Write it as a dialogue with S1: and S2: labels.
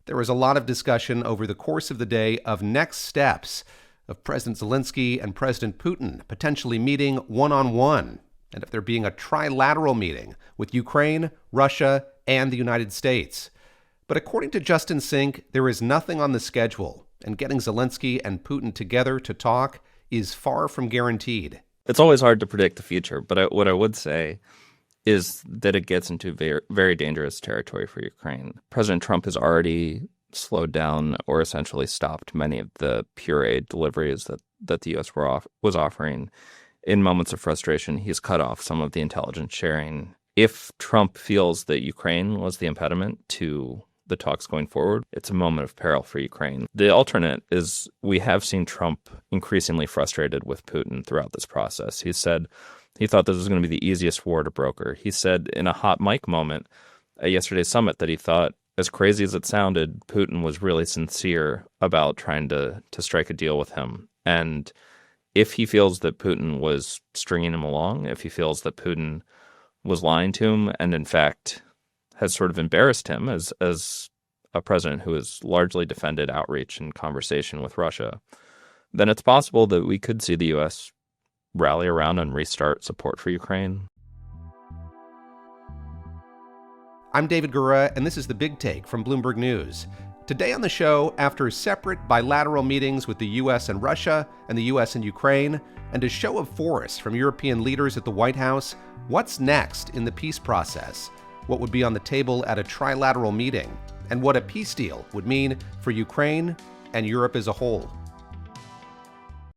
S1: There was a lot of discussion over the course of the day of next steps of President Zelensky and President Putin potentially meeting one-on-one, and if there being a trilateral meeting with Ukraine, Russia, and the United States. But according to Justin Sink, there is nothing on the schedule, and getting Zelensky and Putin together to talk is far from guaranteed.
S2: It's always hard to predict the future, but what I would say is that it gets into very, very dangerous territory for Ukraine. President Trump has already slowed down or essentially stopped many of the pure aid deliveries that the U.S. was offering. In moments of frustration, he's cut off some of the intelligence sharing. If Trump feels that Ukraine was the impediment to the talks going forward, it's a moment of peril for Ukraine. The alternate is we have seen Trump increasingly frustrated with Putin throughout this process. He said he thought this was going to be the easiest war to broker. He said in a hot mic moment at yesterday's summit that he thought, as crazy as it sounded, Putin was really sincere about trying to strike a deal with him. And if he feels that Putin was stringing him along, if he feels that Putin was lying to him and in fact has sort of embarrassed him as a president who has largely defended outreach and conversation with Russia, then it's possible that we could see the U.S. rally around and restart support for Ukraine.
S1: I'm David Gura, and this is The Big Take from Bloomberg News. Today on the show, after separate bilateral meetings with the U.S. and Russia and the U.S. and Ukraine, and a show of force from European leaders at the White House, what's next in the peace process? What would be on the table at a trilateral meeting? And what a peace deal would mean for Ukraine and Europe as a whole?